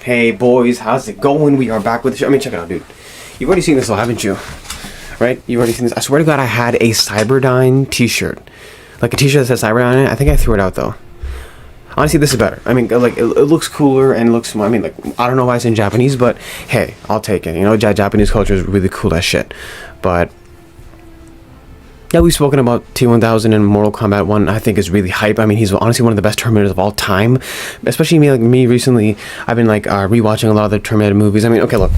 Hey boys, how's it going? We are back with the show. I mean, check it out, dude. You've already seen this, though, haven't you? Right? You've already seen this. I swear to God, I had a Cyberdyne t-shirt. Like a t-shirt that says Cyberdyne in it. I think I threw it out, though. Honestly, this is better. I mean, like, it looks cooler and looks more, I mean, like, I don't know why it's in Japanese, but hey, I'll take it. You know, Japanese culture is really cool as shit. But yeah, we've spoken about T-1000 and Mortal Kombat 1. I think is really hype. I mean, he's honestly one of the best Terminators of all time. Especially me recently. I've been like rewatching a lot of the Terminator movies. I mean, okay, look,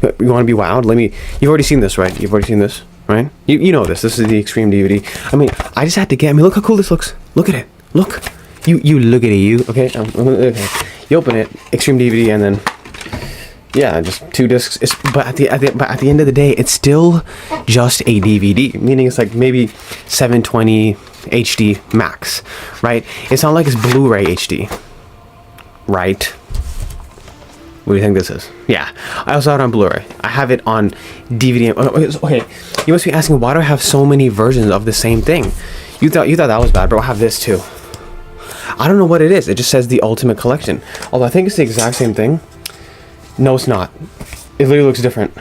you want to be wowed? You've already seen this, right? You've already seen this, right? You know this. This is the Extreme DVD. I mean, I just had to get. I mean, look how cool this looks. Look at it. Look. You look at it. You okay? Okay. You open it, Extreme DVD, and then. Yeah, just 2 discs. But at the end of the day, it's still just a DVD. Meaning it's like maybe 720 HD max, right? It's not like it's Blu-ray HD, right? What do you think this is? Yeah, I also have it on Blu-ray. I have it on DVD. Okay, you must be asking, why do I have so many versions of the same thing? You thought that was bad, bro. I have this too. I don't know what it is. It just says the Ultimate Collection. Although I think it's the exact same thing. No, it's not. It literally looks different,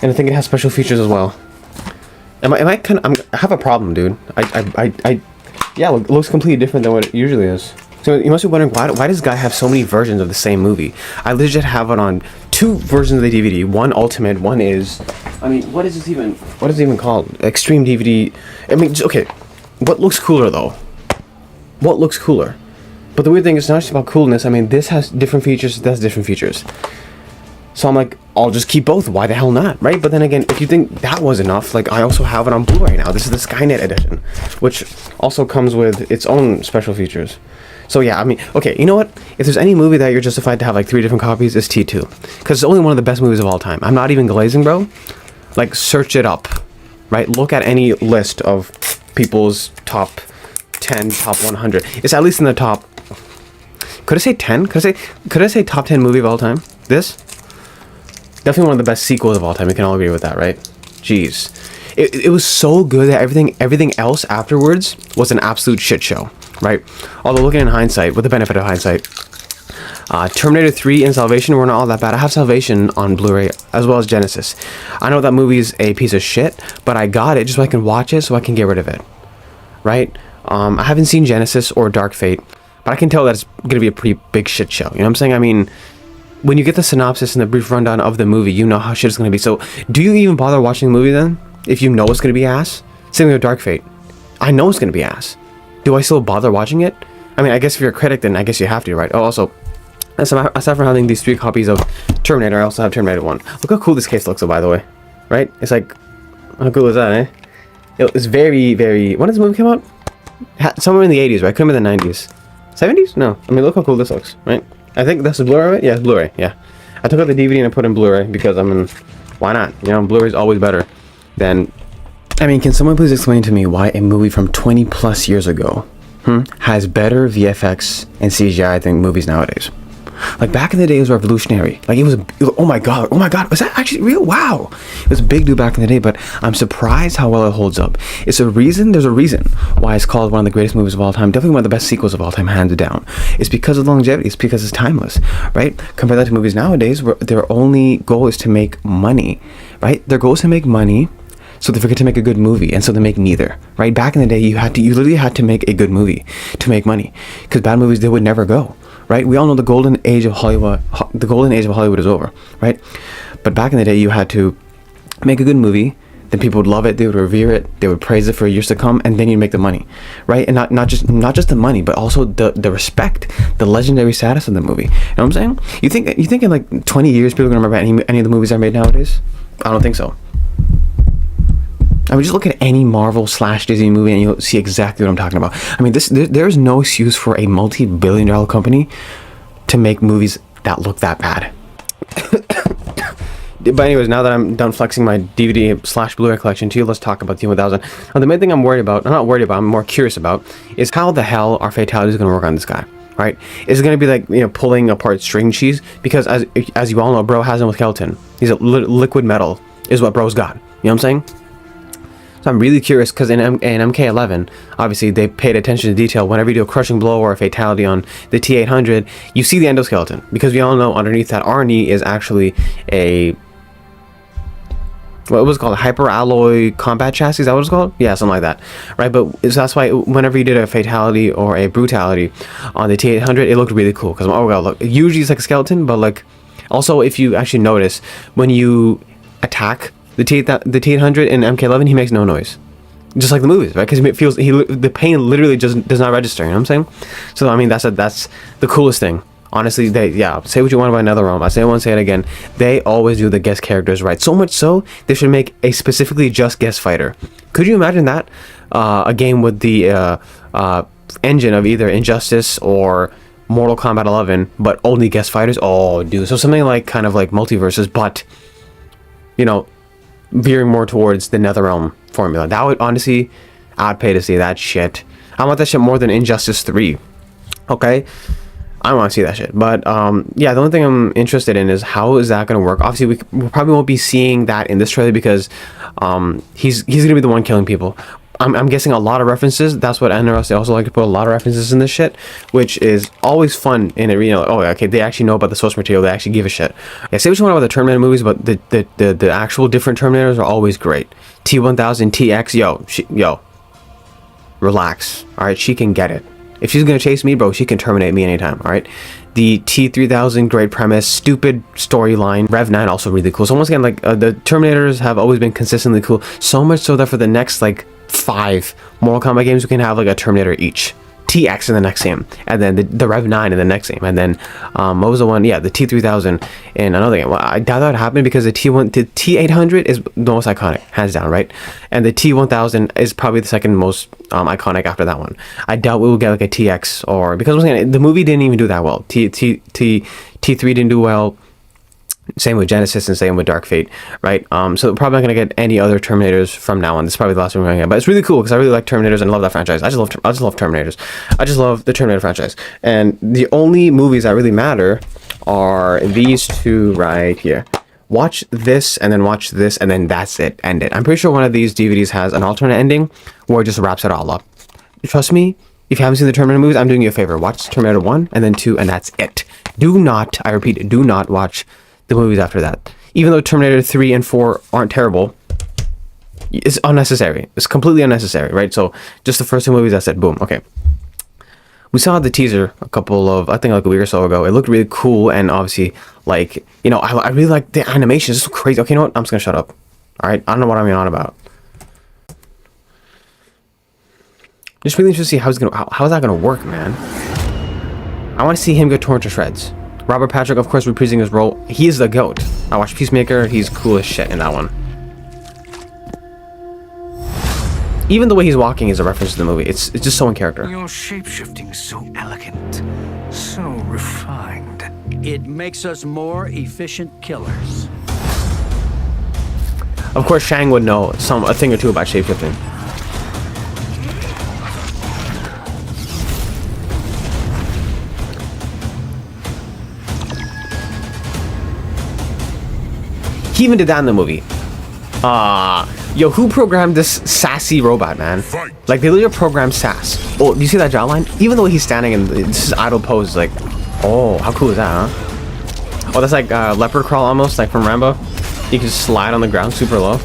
and I think it has special features as well. I have a problem, dude. Yeah, it looks completely different than what it usually is. So you must be wondering, why does this guy have so many versions of the same movie? I legit have it on 2 versions of the DVD. One Ultimate, one is, I mean, what is it even called? Extreme DVD. I mean, okay, what looks cooler though? What looks cooler? But the weird thing is, not just about coolness. I mean, this has different features, that has different features. So I'm like, I'll just keep both. Why the hell not, right? But then again, if you think that was enough, like, I also have it on Blu-ray now. This is the Skynet edition, which also comes with its own special features. So yeah, I mean, okay, you know what? If there's any movie that you're justified to have like 3 different copies, it's T2. Because it's only one of the best movies of all time. I'm not even glazing, bro. Like, search it up, right? Look at any list of people's top 10, top 100. It's at least in the top. Could I say 10? Could I say top 10 movie of all time? This? Definitely one of the best sequels of all time. We can all agree with that, right? Jeez. It was so good that everything else afterwards was an absolute shit show, right? Although looking in hindsight, with the benefit of hindsight, Terminator 3 and Salvation were not all that bad. I have Salvation on Blu-ray as well as Genesis. I know that movie's a piece of shit, but I got it just so I can watch it so I can get rid of it, right? I haven't seen Genesis or Dark Fate, but I can tell that it's going to be a pretty big shit show. You know what I'm saying? I mean, when you get the synopsis and the brief rundown of the movie, you know how shit is going to be. So, do you even bother watching the movie then? If you know it's going to be ass? Same with Dark Fate. I know it's going to be ass. Do I still bother watching it? I mean, I guess if you're a critic, then I guess you have to, right? Oh, also, aside from having these 3 copies of Terminator, I also have Terminator 1. Look how cool this case looks, though, by the way. Right? It's like, how cool is that, eh? It's very, very... When does the movie come out? Somewhere in the 80s, right? Couldn't be the 90s. 70s? No. I mean, look how cool this looks, right? I think that's a Blu-ray, right? Yeah, it's Blu-ray, yeah. I took out the DVD and I put in Blu-ray because, I mean, why not? You know, Blu-ray is always better than... I mean, can someone please explain to me why a movie from 20 plus years ago has better VFX and CGI than movies nowadays? Like, back in the day, it was revolutionary. Like, it was oh my god, was that actually real? Wow. It was a big deal back in the day, but I'm surprised how well it holds up. There's a reason why it's called one of the greatest movies of all time. Definitely one of the best sequels of all time, hands down. It's because of longevity. It's because it's timeless, right? Compare that to movies nowadays, where their only goal is to make money, right? Their goal is to make money, so they forget to make a good movie, and so they make neither, right? Back in the day, you literally had to make a good movie to make money, because bad movies, they would never go. Right? We all know the golden age of Hollywood. The golden age of Hollywood is over, right? But back in the day, you had to make a good movie. Then people would love it. They would revere it. They would praise it for years to come, and then you'd make the money, right? And not just the money, but also the respect, the legendary status of the movie. You know what I'm saying? You think in like 20 years, people are gonna remember any of the movies I made nowadays? I don't think so. I mean, just look at any Marvel / Disney movie and you'll see exactly what I'm talking about. I mean, there's no excuse for a multi-billion-dollar company to make movies that look that bad. But anyways, now that I'm done flexing my DVD / Blu-ray collection to you, let's talk about T-1000. Now, the main thing I'm more curious about, is how the hell our fatality is going to work on this guy, right? Is it going to be like, you know, pulling apart string cheese? Because as you all know, bro has him with Kelton. He's a liquid metal is what bro's got. You know what I'm saying? So I'm really curious because in MK11, obviously they paid attention to detail. Whenever you do a crushing blow or a fatality on the T-800, you see the endoskeleton, because we all know underneath that Arnie is actually a, what was it called, hyper alloy combat chassis. Is that what it's called? Yeah, something like that, right? But so that's why whenever you did a fatality or a brutality on the T-800, it looked really cool, because oh god, look, usually it's like a skeleton, but like also if you actually notice when you attack the T-800 in MK11, he makes no noise, just like the movies, right? Because it feels the pain literally just does not register. You know what I'm saying? So I mean that's the coolest thing. Honestly, say what you want about NetherRealm. I won't say it again. They always do the guest characters right. So much so, they should make a specifically just guest fighter. Could you imagine that? A game with the engine of either Injustice or Mortal Kombat 11, but only guest fighters? Oh, dude. So something like kind of like Multiverses, but, you know, veering more towards the NetherRealm formula. That would, honestly, I'd pay to see that shit. I want that shit more than Injustice 3. Okay? I want to see that shit. But yeah, the only thing I'm interested in is how is that going to work. Obviously, we probably won't be seeing that in this trailer because he's going to be the one killing people. I'm guessing a lot of references. That's what NRS, they also like to put a lot of references in this shit, which is always fun in it. You know, oh, okay, they actually know about the source material. They actually give a shit. Yeah, say what you want about the Terminator movies, but the actual different Terminators are always great. T-1000, TX, yo, relax. All right, she can get it. If she's gonna chase me, bro, she can terminate me anytime, all right? The T-3000, great premise, stupid storyline. Rev 9 also really cool. So once again, like, the Terminators have always been consistently cool. So much so that for the next, like, 5 Mortal Kombat games, we can have, like, a Terminator each. TX in the next game, and then the Rev 9 in the next game, and then what was the one? Yeah, the T-3000 in another game. Well, I doubt that would happen because the T-800 is the most iconic, hands down, right? And the T-1000 is probably the second most iconic after that one. I doubt we will get like a TX, or because once again, the movie didn't even do that well. T3 didn't do well. Same with Genesis and same with Dark Fate, right? So probably not gonna get any other Terminators from now on. This is probably the last one we're gonna get, but it's really cool because I really like Terminators and love that franchise. I just love Terminators. I just love the Terminator franchise. And the only movies that really matter are these two right here. Watch this and then watch this and then that's it. End it. I'm pretty sure one of these DVDs has an alternate ending where it just wraps it all up. Trust me. If you haven't seen the Terminator movies, I'm doing you a favor. Watch Terminator 1 and then 2 and that's it. Do not, I repeat, do not watch the movies after that. Even though Terminator 3 and 4 aren't terrible, it's unnecessary. It's completely unnecessary, right? So just the first 2 movies, that's it. Boom. Okay. We saw the teaser a couple of, I think like a week or so ago. It looked really cool, and obviously, like, you know, I really like the animation. It's so crazy. Okay, you know what? I'm just gonna shut up. All right? I don't know what I'm on about. Just really interested to see how is that gonna work, man. I want to see him get torn to shreds. Robert Patrick, of course, reprising his role. He is the GOAT. I watched Peacemaker. He's cool as shit in that one. Even the way he's walking is a reference to the movie. It's just so in character. Your shapeshifting's so elegant, so refined. It makes us more efficient killers. Of course, Shang would know a thing or two about shapeshifting. He even did that in the movie. Yo, who programmed this sassy robot, man? Like, they literally programmed sass. Oh, do you see that jawline? Even though he's standing in this idle pose, like, oh, how cool is that, huh? Oh, that's like leopard crawl almost, like from Rambo. You can just slide on the ground super low.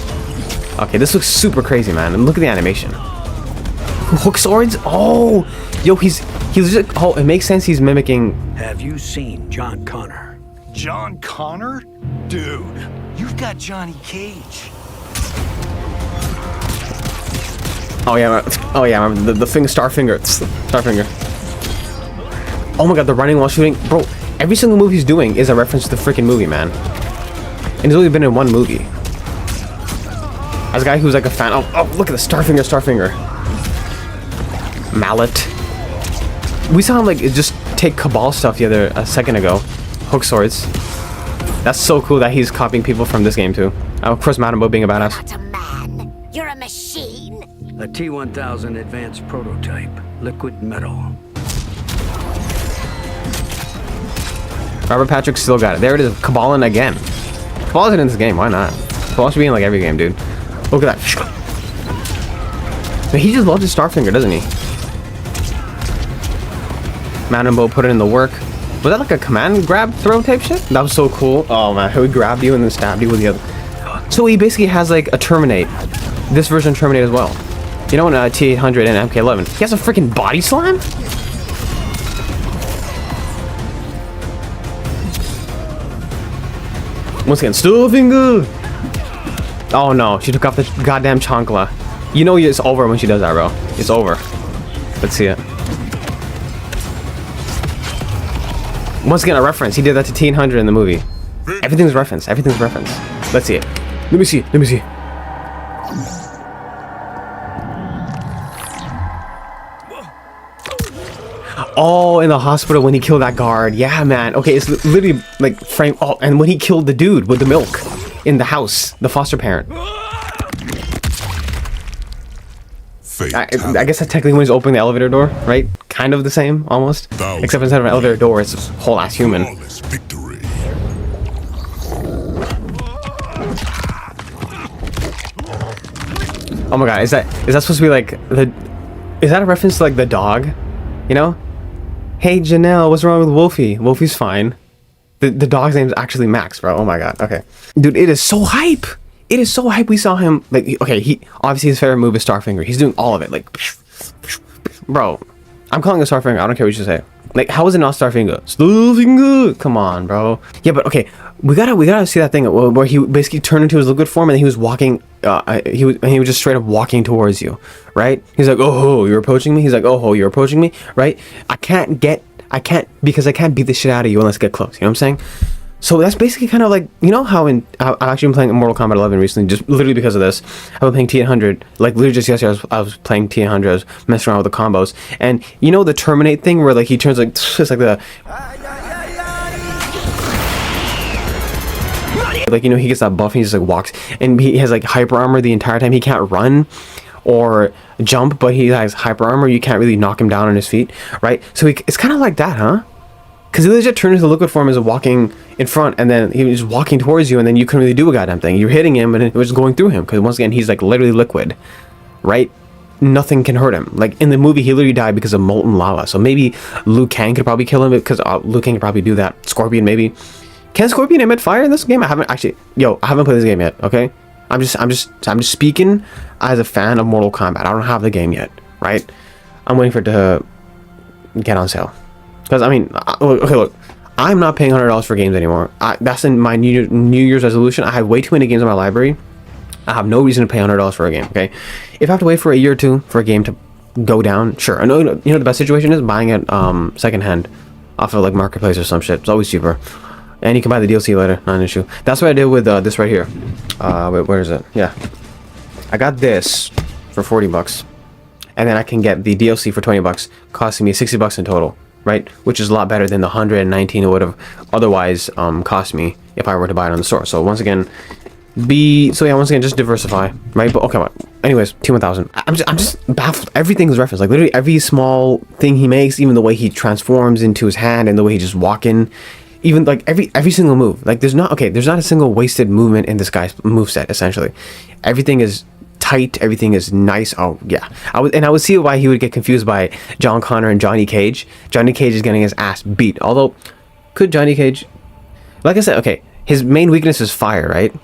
Okay, this looks super crazy, man. And look at the animation. Hook swords? Oh, yo, he's just, oh, it makes sense he's mimicking. Have you seen John Connor? John Connor? Dude, you've got Johnny Cage. Oh yeah, the thing, Starfinger. Oh my god, the running while shooting, bro. Every single move he's doing is a reference to the freaking movie, man. And he's only been in one movie. As a guy who's like a fan, oh look at the Starfinger. Mallet. We saw him like just take Cabal stuff a second ago. Hook swords. That's so cool that he's copying people from this game too. Of course, Madame Bo being a badass. Not a man. You're a machine. A T-1000 advanced prototype. Liquid metal. Robert Patrick still got it. There it is. Cabalin again. Cabal's in this game. Why not? Cabal should be in like every game, dude. Look at that. But he just loves his Starfinger, doesn't he? Manabo put it in the work. Was that like a command grab throw type shit? That was so cool. Oh man, he would grab you and then stab you with the other. So he basically has like a Terminate. This version Terminate as well. You know, in T-1000 and MK11. He has a freaking body slam? Once again, Starfinger! Oh no, she took off the goddamn chancla. You know it's over when she does that, bro. It's over. Let's see it. Once again, a reference. He did that to T-1000 in the movie. Everything's reference. Everything's reference. Let's see it. Let me see it. Let me see it. Oh, in the hospital when he killed that guard. Yeah, man. Okay, it's literally like frame. Oh, and when he killed the dude with the milk in the house, the foster parent. I guess that's technically when he's opening the elevator door, right? Kind of the same, almost. Except instead of an elevator door, it's this whole ass human. Oh my god, is that supposed to be like the? Is that a reference to like the dog? You know? Hey Janelle, what's wrong with Wolfie? Wolfie's fine. The dog's name is actually Max, bro. Oh my god. Okay, dude, it is so hype. It is so hype. We saw him like okay. He obviously his favorite move is Starfinger. He's doing all of it. Like, bro, I'm calling it Starfinger. I don't care what you say. Like, how is it not Starfinger? Starfinger. Come on, bro. Yeah, but okay, we gotta see that thing where he basically turned into his liquid form and he was walking. He was just straight up walking towards you, right? He's like, oh, you're approaching me. He's like, oh, you're approaching me, right? I can't because I can't beat the shit out of you unless I get close. You know what I'm saying? So that's basically kind of like, you know how I've actually been playing Mortal Kombat 11 recently, just literally because of this. I've been playing T-1000, like literally just yesterday I was playing T-1000, I was messing around with the combos, and you know the Terminate thing where like he turns like, it's like the... Like, you know, he gets that buff and he just like walks, and he has like hyper armor the entire time. He can't run or jump, but he has hyper armor. You can't really knock him down on his feet, right? So it's kind of like that, huh? Because he legit turned into liquid form as walking in front, and then he was walking towards you, and then you couldn't really do a goddamn thing. You're hitting him, and it was going through him. Because once again, he's like literally liquid, right? Nothing can hurt him. Like in the movie, he literally died because of molten lava. So maybe Liu Kang could probably kill him because Liu Kang could probably do that. Scorpion maybe. Can Scorpion emit fire in this game? I haven't actually. Yo, I haven't played this game yet. Okay, I'm just speaking as a fan of Mortal Kombat. I don't have the game yet, right? I'm waiting for it to get on sale. Because I mean, okay, look, I'm not paying $100 for games anymore. That's in my New Year's resolution. I have way too many games in my library. I have no reason to pay $100 for a game. Okay, if I have to wait for a year or two for a game to go down, sure. I know, you know the best situation is buying it secondhand off of like Marketplace or some shit. It's always cheaper, and you can buy the DLC later. Not an issue. That's what I did with this right here. Wait, where is it? Yeah, I got this for $40, and then I can get the DLC for $20, costing me $60 in total. Right, which is a lot better than the 119 it would have otherwise cost me if I were to buy it on the store. So once again, just diversify, right? But okay, anyways, T-1000. I'm just baffled. Everything is referenced. Like literally every small thing he makes, even the way he transforms into his hand and the way he just walking, even like every single move. Like there's not a single wasted movement in this guy's moveset. Essentially, everything is tight, everything is nice. Oh yeah, I would see why he would get confused by John Connor and Johnny Cage. Johnny Cage is getting his ass beat. Although, could Johnny Cage, like I said, okay, his main weakness is fire, right?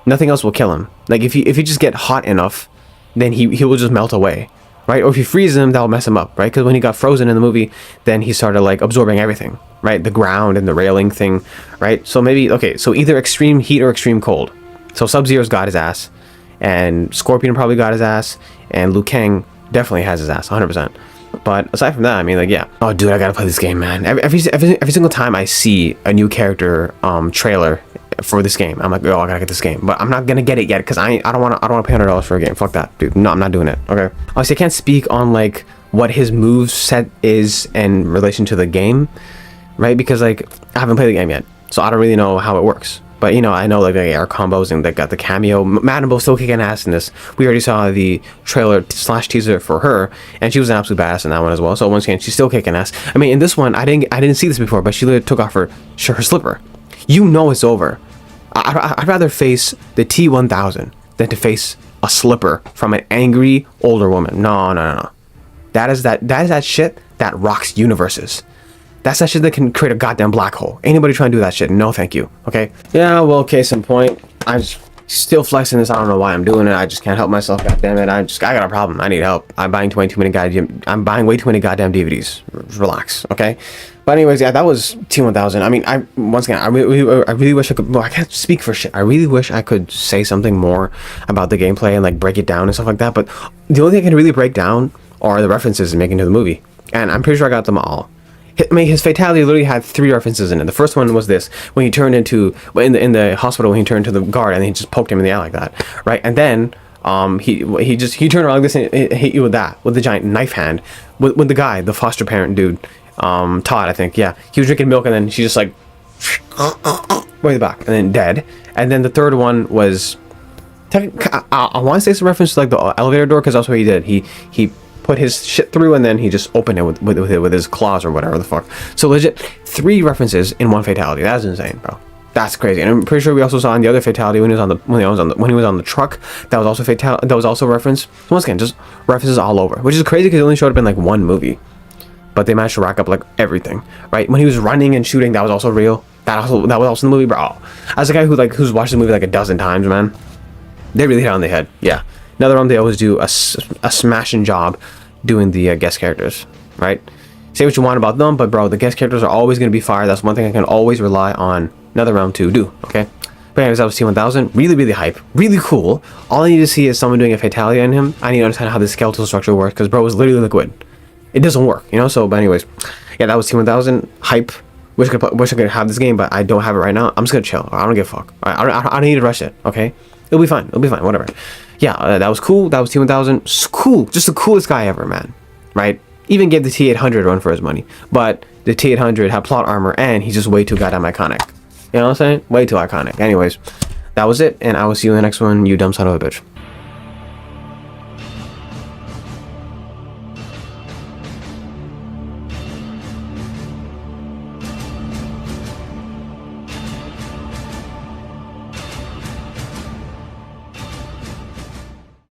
Nothing else will kill him. Like if you just get hot enough, then he will just melt away, right? Or if you freeze him, that'll mess him up, right? Because when he got frozen in the movie, then he started like absorbing everything, right? The ground and the railing thing, right? So maybe so either extreme heat or extreme cold. So Sub-Zero's got his ass. And Scorpion probably got his ass, and Liu Kang definitely has his ass, 100%. But aside from that, I mean, like, yeah. Oh, dude, I gotta play this game, man. Every single time I see a new character trailer for this game, I'm like, oh, I gotta get this game. But I'm not gonna get it yet because I don't want to pay $100 for a game. Fuck that, dude. No, I'm not doing it. Okay. Obviously, I can't speak on like what his move set is in relation to the game, right? Because like I haven't played the game yet, so I don't really know how it works. But you know, I know like our combos and they got the cameo. Madden's still kicking ass in this. We already saw the trailer / teaser for her, and she was an absolute badass in that one as well. So once again, she's still kicking ass. I mean, in this one, I didn't see this before, but she literally took off her slipper. You know it's over. I'd rather face the T-1000 than to face a slipper from an angry older woman. No, no, no, no. That is that shit that rocks universes. That's that shit that can create a goddamn black hole. Anybody trying to do that shit? No, thank you. Okay? Yeah, well, case in point, I'm still flexing this. I don't know why I'm doing it. I just can't help myself. God damn it. I got a problem. I need help. I'm buying way too many goddamn DVDs. Relax. Okay? But anyways, yeah, that was T-1000. I mean, I really wish I could. Well, I can't speak for shit. I really wish I could say something more about the gameplay and like break it down and stuff like that. But the only thing I can really break down are the references making to the movie, and I'm pretty sure I got them all. I mean, his fatality literally had 3 references in it. The first one was this, when he turned into, in the hospital, when he turned to the guard and he just poked him in the eye like that, right? And then he turned around like this and hit you with that, with the giant knife hand, with the guy, the foster parent dude, Todd, I think, yeah. He was drinking milk and then she just like, way back, and then dead. And then the third one was, I want to say it's a reference to like the elevator door, because that's what he did. He put his shit through and then he just opened it with his claws or whatever the fuck. So legit 3 references in one fatality. That's insane, bro. That's crazy. And I'm pretty sure we also saw in the other fatality when he was on the truck. That was also that was also a reference. So once again, just references all over, which is crazy because it only showed up in like one movie, but they managed to rack up like everything. Right when he was running and shooting, that was also real. That was also in the movie, bro. As a guy who's watched the movie like a dozen times, man, they really hit on the head. Yeah. Another one, they always do a smashing job doing the guest characters, right? Say what you want about them, but bro, the guest characters are always going to be fire. That's one thing I can always rely on another round to do, okay? But anyways, that was T-1000. Really, really hype. Really cool. All I need to see is someone doing a fatality on him. I need to understand how the skeletal structure works, because bro is literally liquid. It doesn't work, you know? So, but anyways, yeah, that was T-1000. Hype. Wish I could have this game, but I don't have it right now. I'm just going to chill. I don't give a fuck. I don't need to rush it, okay? It'll be fine. It'll be fine. Whatever. Yeah, that was cool. That was T-1000. Cool. Just the coolest guy ever, man. Right? Even gave the T-800 a run for his money. But the T-800 had plot armor, and he's just way too goddamn iconic. You know what I'm saying? Way too iconic. Anyways, that was it, and I will see you in the next one, you dumb son of a bitch.